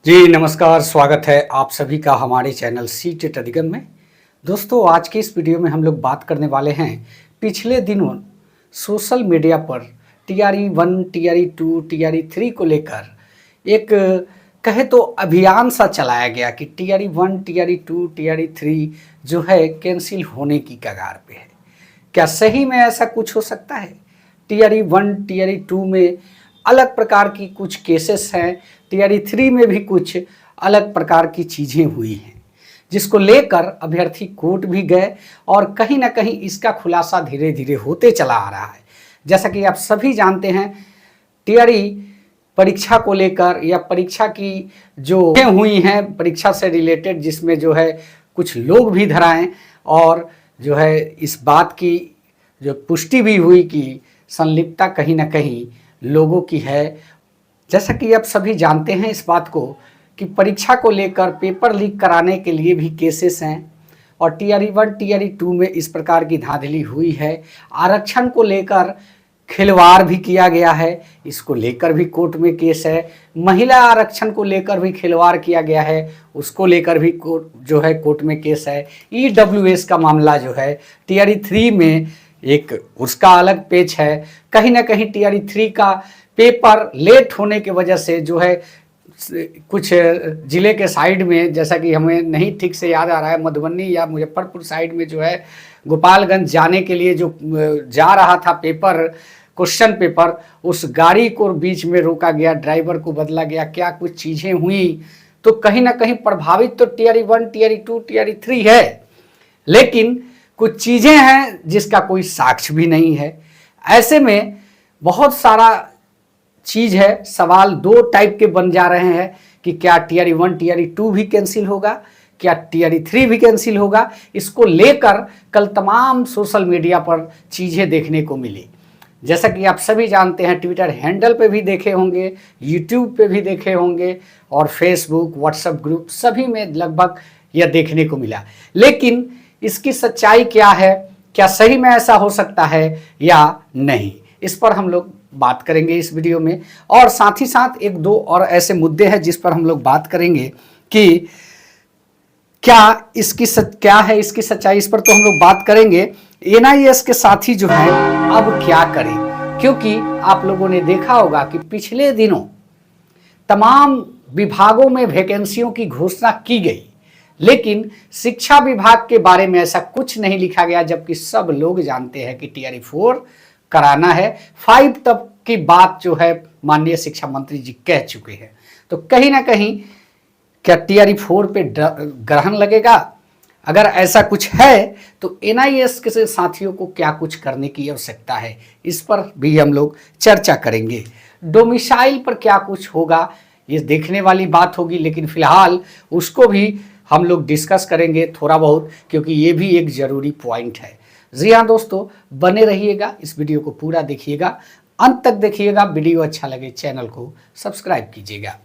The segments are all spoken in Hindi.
जी नमस्कार, स्वागत है आप सभी का हमारे चैनल सी टेट अधिगम में। दोस्तों, आज के इस वीडियो में हम लोग बात करने वाले हैं पिछले दिनों सोशल मीडिया पर TRE 1, TRE 2, TRE 3 को लेकर एक कहे तो अभियान सा चलाया गया कि TRE 1, TRE 2, TRE 3 जो है कैंसिल होने की कगार पे है। क्या सही में ऐसा कुछ हो सकता है? TRE 1, TRE 2 में अलग प्रकार की कुछ केसेस हैं, TRE 3 में भी कुछ अलग प्रकार की चीज़ें हुई हैं, जिसको लेकर अभ्यर्थी कोर्ट भी गए और कहीं ना कहीं इसका खुलासा धीरे धीरे होते चला आ रहा है। जैसा कि आप सभी जानते हैं, TRE परीक्षा को लेकर या परीक्षा की जो हुई हैं परीक्षा से रिलेटेड, जिसमें जो है कुछ लोग भी धराएं और जो है इस बात की जो पुष्टि भी हुई कि संलिप्तता कहीं ना कहीं लोगों की है। जैसा कि आप सभी जानते हैं इस बात को कि परीक्षा को लेकर पेपर लीक कराने के लिए भी केसेस हैं और TRE 1, TRE 2 में इस प्रकार की धांधली हुई है। आरक्षण को लेकर खिलवाड़ भी किया गया है, इसको लेकर भी कोर्ट में केस है। महिला आरक्षण को लेकर भी खिलवाड़ किया गया है, उसको लेकर भी कोर्ट में केस है। EWS का मामला जो है TRE 3 में एक उसका अलग पेच है। कहीं ना कहीं TRE 3 का पेपर लेट होने की वजह से जो है कुछ ज़िले के साइड में, जैसा कि हमें नहीं ठीक से याद आ रहा है, मधुबनी या मुजफ्फरपुर साइड में जो है गोपालगंज जाने के लिए जो जा रहा था पेपर, क्वेश्चन पेपर, उस गाड़ी को बीच में रोका गया, ड्राइवर को बदला गया, क्या कुछ चीज़ें हुई। तो कहीं ना कहीं प्रभावित तो TRE 1, TRE 2, TRE 3 है, लेकिन कुछ चीज़ें हैं जिसका कोई साक्ष्य भी नहीं है। ऐसे में बहुत सारा चीज़ है, सवाल दो टाइप के बन जा रहे हैं कि क्या TRE 1, TRE 2 भी कैंसिल होगा, क्या TRE 3 भी कैंसिल होगा। इसको लेकर कल तमाम सोशल मीडिया पर चीज़ें देखने को मिली। जैसा कि आप सभी जानते हैं, ट्विटर हैंडल पे भी देखे होंगे, यूट्यूब पे भी देखे होंगे और फेसबुक, व्हाट्सएप ग्रुप सभी में लगभग यह देखने को मिला। लेकिन इसकी सच्चाई क्या है, क्या सही में ऐसा हो सकता है या नहीं, इस पर हम लोग बात करेंगे इस वीडियो में। और साथ ही साथ एक दो और ऐसे मुद्दे हैं जिस पर हम लोग बात करेंगे कि क्या है इसकी सच्चाई, इस पर तो हम लोग बात करेंगे। NIS के साथी जो है अब क्या करें, क्योंकि आप लोगों ने देखा होगा कि पिछले दिनों तमाम विभागों में वैकेंसियों की घोषणा की गई, लेकिन शिक्षा विभाग के बारे में ऐसा कुछ नहीं लिखा गया, जबकि सब लोग जानते हैं कि TRE 4 कराना है। 5 तक की बात जो है माननीय शिक्षा मंत्री जी कह चुके हैं। तो कहीं ना कहीं क्या TRE 4 पे ग्रहण लगेगा? अगर ऐसा कुछ है तो NIS के साथियों को क्या कुछ करने की आवश्यकता है, इस पर भी हम लोग चर्चा करेंगे। डोमिसाइल पर क्या कुछ होगा, ये देखने वाली बात होगी, लेकिन फिलहाल उसको भी हम लोग डिस्कस करेंगे थोड़ा बहुत, क्योंकि ये भी एक ज़रूरी पॉइंट है। जी हाँ दोस्तों, बने रहिएगा, इस वीडियो को पूरा देखिएगा, अंत तक देखिएगा। वीडियो अच्छा लगे चैनल को सब्सक्राइब कीजिएगा।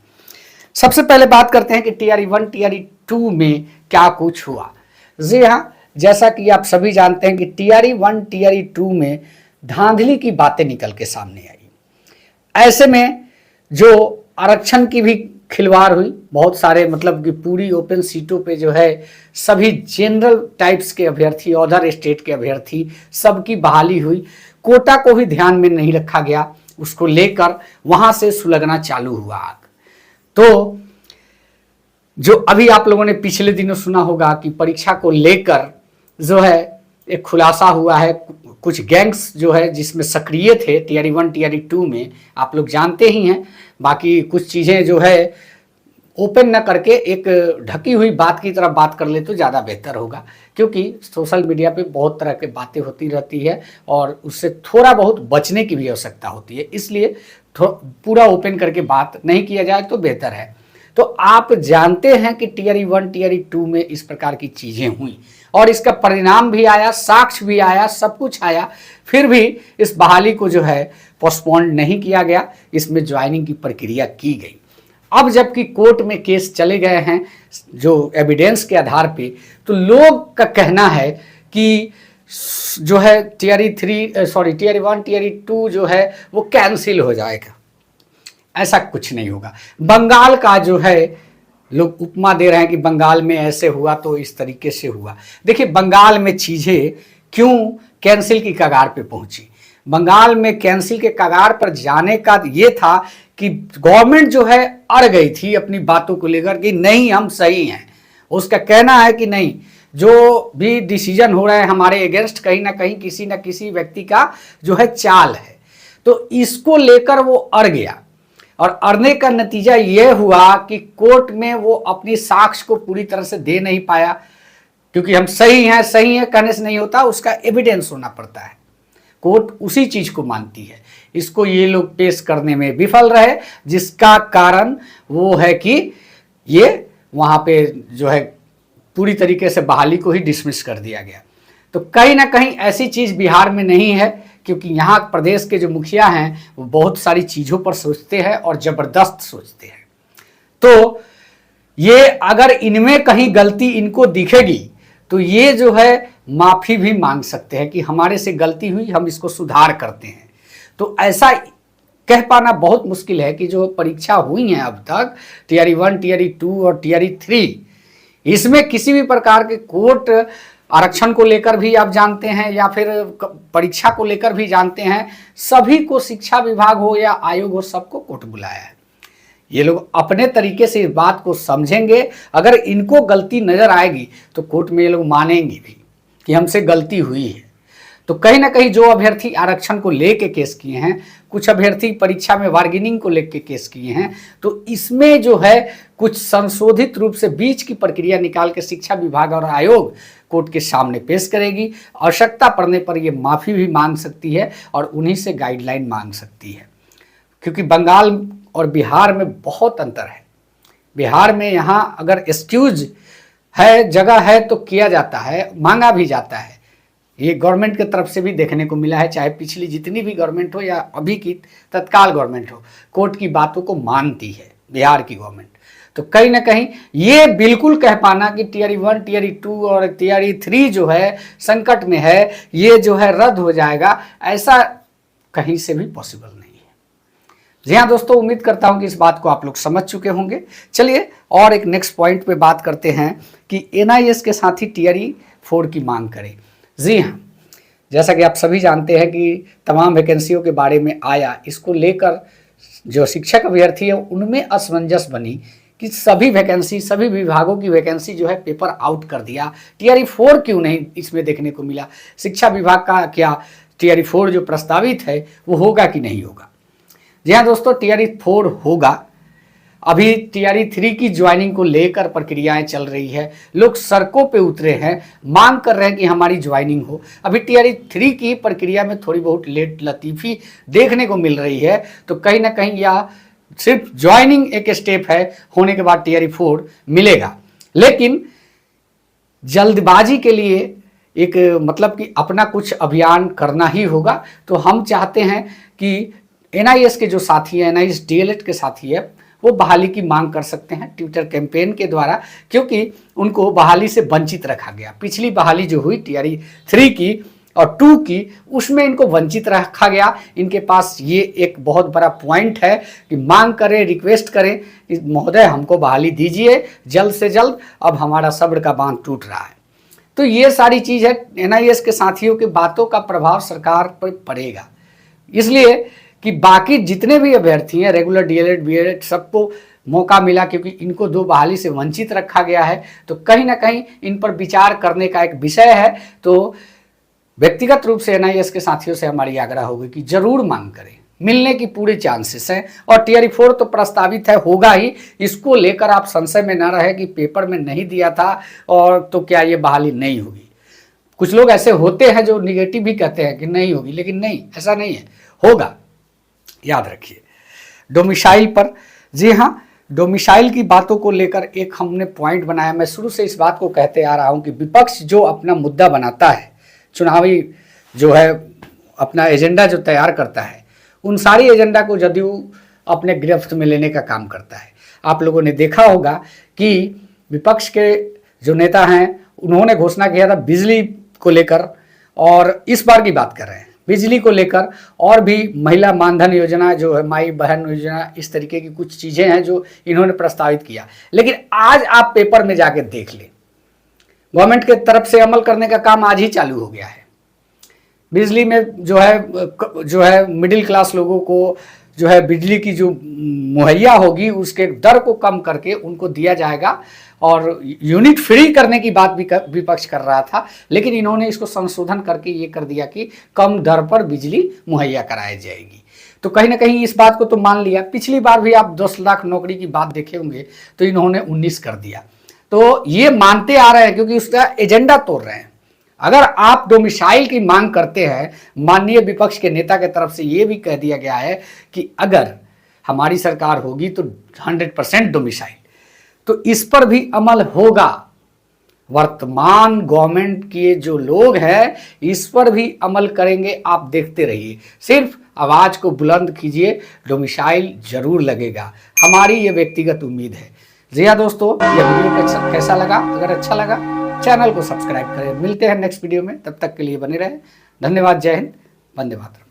सबसे पहले बात करते हैं कि TRE 1, TRE 2 में क्या कुछ हुआ। जी हाँ, जैसा कि आप सभी जानते हैं कि TRE 1, TRE 2 में धांधली की बातें निकल के सामने आई। ऐसे में जो आरक्षण की भी खिलवाड़ हुई, बहुत सारे मतलब कि पूरी ओपन सीटों पे जो है सभी जनरल टाइप्स के अभ्यर्थी, अदर स्टेट के अभ्यर्थी, सबकी बहाली हुई। कोटा को भी ध्यान में नहीं रखा गया, उसको लेकर वहां से सुलगना चालू हुआ आग। तो जो अभी आप लोगों ने पिछले दिनों सुना होगा कि परीक्षा को लेकर जो है एक खुलासा हुआ है, कुछ गैंग्स जो है जिसमें सक्रिय थे TRE 1, TRE 2 में, आप लोग जानते ही हैं। बाकी कुछ चीज़ें जो है ओपन न करके एक ढकी हुई बात की तरफ बात कर ले तो ज़्यादा बेहतर होगा, क्योंकि सोशल मीडिया पे बहुत तरह की बातें होती रहती है और उससे थोड़ा बहुत बचने की भी आवश्यकता होती है, इसलिए पूरा ओपन करके बात नहीं किया जाए तो बेहतर है। तो आप जानते हैं कि TRE 1, TRE 2 में इस प्रकार की चीज़ें हुई और इसका परिणाम भी आया, साक्ष्य भी आया, सब कुछ आया, फिर भी इस बहाली को जो है पोस्टपोन नहीं किया गया, इसमें ज्वाइनिंग की प्रक्रिया की गई। अब जबकि कोर्ट में केस चले गए हैं जो एविडेंस के आधार पे, तो लोग का कहना है कि जो है TRE 1, TRE 2 जो है वो कैंसिल हो जाएगा। ऐसा कुछ नहीं होगा। बंगाल का जो है लोग उपमा दे रहे हैं कि बंगाल में ऐसे हुआ तो इस तरीके से हुआ। देखिए, बंगाल में चीज़ें क्यों कैंसिल की कगार पे पहुंची? बंगाल में कैंसिल के कगार पर जाने का ये था कि गवर्नमेंट जो है अड़ गई थी अपनी बातों को लेकर कि नहीं हम सही हैं। उसका कहना है कि नहीं, जो भी डिसीजन हो रहा है हमारे अगेंस्ट कहीं ना कहीं किसी न किसी व्यक्ति का जो है चाल है। तो इसको लेकर वो अड़ गया और अड़ने का नतीजा ये हुआ कि कोर्ट में वो अपनी साक्ष्य को पूरी तरह से दे नहीं पाया, क्योंकि हम सही हैं कहने से नहीं होता, उसका एविडेंस होना पड़ता है। कोर्ट उसी चीज को मानती है। इसको ये लोग पेश करने में विफल रहे, जिसका कारण वो है कि ये वहां पे जो है पूरी तरीके से बहाली को ही डिसमिस कर दिया गया। तो कहीं ना कहीं ऐसी चीज बिहार में नहीं है, क्योंकि यहाँ प्रदेश के जो मुखिया हैं वो बहुत सारी चीज़ों पर सोचते हैं और ज़बरदस्त सोचते हैं। तो ये अगर इनमें कहीं गलती इनको दिखेगी तो ये जो है माफ़ी भी मांग सकते हैं कि हमारे से गलती हुई, हम इसको सुधार करते हैं। तो ऐसा कह पाना बहुत मुश्किल है कि जो परीक्षा हुई हैं अब तक, टीआरई 1, टीआरई 2 और टीआरई 3, इसमें किसी भी प्रकार के कोर्ट आरक्षण को लेकर भी आप जानते हैं या फिर परीक्षा को लेकर भी जानते हैं, सभी को शिक्षा विभाग हो या आयोग हो, सबको कोर्ट बुलाया है। ये लोग अपने तरीके से इस बात को समझेंगे। अगर इनको गलती नजर आएगी तो कोर्ट में ये लोग मानेंगे भी कि हमसे गलती हुई है। तो कहीं ना कहीं जो अभ्यर्थी आरक्षण को लेके केस किए हैं, कुछ अभ्यर्थी परीक्षा में बार्गेनिंग को लेके केस किए हैं, तो इसमें जो है कुछ संशोधित रूप से बीच की प्रक्रिया निकाल के शिक्षा विभाग और आयोग कोर्ट के सामने पेश करेगी। आवश्यकता पड़ने पर यह माफ़ी भी मांग सकती है और उन्हीं से गाइडलाइन मांग सकती है, क्योंकि बंगाल और बिहार में बहुत अंतर है। बिहार में यहाँ अगर एक्सक्यूज है, जगह है तो किया जाता है, मांगा भी जाता है। ये गवर्नमेंट की तरफ से भी देखने को मिला है, चाहे पिछली जितनी भी गवर्नमेंट हो या अभी की तत्काल गवर्नमेंट हो, कोर्ट की बातों को मानती है बिहार की गवर्नमेंट। तो कहीं ना कहीं ये बिल्कुल कह पाना कि टीआरई 1, टीआरई 2 और टीआरई 3 जो है संकट में है, ये जो है रद्द हो जाएगा, ऐसा कहीं से भी पॉसिबल नहीं है। जी हाँ दोस्तों, उम्मीद करता हूँ कि इस बात को आप लोग समझ चुके होंगे। चलिए और एक नेक्स्ट पॉइंट पे बात करते हैं कि एनआईएस के साथ ही टीआरई 4 की मांग करें। जी हाँ, जैसा कि आप सभी जानते हैं कि तमाम वैकेंसियों के बारे में आया, इसको लेकर जो शिक्षक अभ्यर्थी है उनमें असमंजस बनी कि सभी वैकेंसी, सभी विभागों की वैकेंसी जो है पेपर आउट कर दिया, टीआरई 4 क्यों नहीं इसमें देखने को मिला? शिक्षा विभाग का क्या टीआरई 4 जो प्रस्तावित है वो होगा कि नहीं होगा? जी हाँ दोस्तों, टीआरई 4 होगा। अभी टीआरई 3 की ज्वाइनिंग को लेकर प्रक्रियाएं चल रही है, लोग सड़कों पे उतरे हैं, मांग कर रहे हैं कि हमारी ज्वाइनिंग हो। अभी टीआरई 3 की प्रक्रिया में थोड़ी बहुत लेट लतीफ़ी देखने को मिल रही है, तो कहीं ना कहीं यह सिर्फ ज्वाइनिंग एक स्टेप है, होने के बाद टीआरई 4 मिलेगा। लेकिन जल्दबाजी के लिए एक मतलब कि अपना कुछ अभियान करना ही होगा। तो हम चाहते हैं कि एनआईएस के जो साथी हैं, एनआईएस डीएलएड के साथी है, वो बहाली की मांग कर सकते हैं ट्विटर कैंपेन के द्वारा, क्योंकि उनको बहाली से वंचित रखा गया। पिछली बहाली जो हुई टीआरई 3 की और 2 की, उसमें इनको वंचित रखा गया। इनके पास ये एक बहुत बड़ा पॉइंट है कि मांग करें, रिक्वेस्ट करें कि महोदय हमको बहाली दीजिए जल्द से जल्द, अब हमारा सब्र का बांध टूट रहा है। तो ये सारी चीज़ है, एनआईएस के साथियों की बातों का प्रभाव सरकार पर पड़ेगा, इसलिए कि बाकी जितने भी अभ्यर्थी हैं, रेगुलर डीएलएड बीएलएड, सबको मौका मिला, क्योंकि इनको 2 बहाली से वंचित रखा गया है। तो कहीं ना कहीं इन पर विचार करने का एक विषय है। तो व्यक्तिगत रूप से एनआईएस के साथियों से हमारी आग्रह होगी कि जरूर मांग करें, मिलने की पूरे चांसेस हैं। और टीआरई 4 तो प्रस्तावित है, होगा ही, इसको लेकर आप संशय में ना रहे कि पेपर में नहीं दिया था और तो क्या ये बहाली नहीं होगी। कुछ लोग ऐसे होते हैं जो निगेटिव भी कहते हैं कि नहीं होगी, लेकिन नहीं, ऐसा नहीं है, होगा, याद रखिए। डोमिसाइल पर, जी हाँ, डोमिसाइल की बातों को लेकर एक हमने पॉइंट बनाया। मैं शुरू से इस बात को कहते आ रहा हूं कि विपक्ष जो अपना मुद्दा बनाता है, चुनावी जो है अपना एजेंडा जो तैयार करता है, उन सारी एजेंडा को जदयू अपने गिरफ्त में लेने का काम करता है। आप लोगों ने देखा होगा कि विपक्ष के जो नेता हैं उन्होंने घोषणा किया था बिजली को लेकर, और इस बार की बात कर रहे हैं, बिजली को लेकर और भी महिला मानधन योजना जो है, माई बहन योजना, इस तरीके की कुछ चीज़ें हैं जो इन्होंने प्रस्तावित किया। लेकिन आज आप पेपर में जाके देख लें, गवर्नमेंट के तरफ से अमल करने का काम आज ही चालू हो गया है। बिजली में जो है मिडिल क्लास लोगों को जो है बिजली की जो मुहैया होगी उसके दर को कम करके उनको दिया जाएगा, और यूनिट फ्री करने की बात भी विपक्ष कर रहा था, लेकिन इन्होंने इसको संशोधन करके ये कर दिया कि कम दर पर बिजली मुहैया कराई जाएगी। तो कहीं ना कहीं इस बात को तो मान लिया। पिछली बार भी आप 10 लाख नौकरी की बात देखे होंगे तो इन्होंने 19 कर दिया। तो ये मानते आ रहे हैं क्योंकि उसका एजेंडा तोड़ रहे हैं। अगर आप डोमिसाइल की मांग करते हैं, माननीय विपक्ष के नेता के तरफ से ये भी कह दिया गया है कि अगर हमारी सरकार होगी तो 100% डोमिसाइल, तो इस पर भी अमल होगा। वर्तमान गवर्नमेंट के जो लोग हैं इस पर भी अमल करेंगे, आप देखते रहिए। सिर्फ आवाज को बुलंद कीजिए, डोमिसाइल जरूर लगेगा, हमारी ये व्यक्तिगत उम्मीद है। जी हाँ दोस्तों, यह वीडियो कैसा लगा? अगर अच्छा लगा चैनल को सब्सक्राइब करें। मिलते हैं नेक्स्ट वीडियो में, तब तक के लिए बने रहें। धन्यवाद। जय हिंद, वंदे मातरम।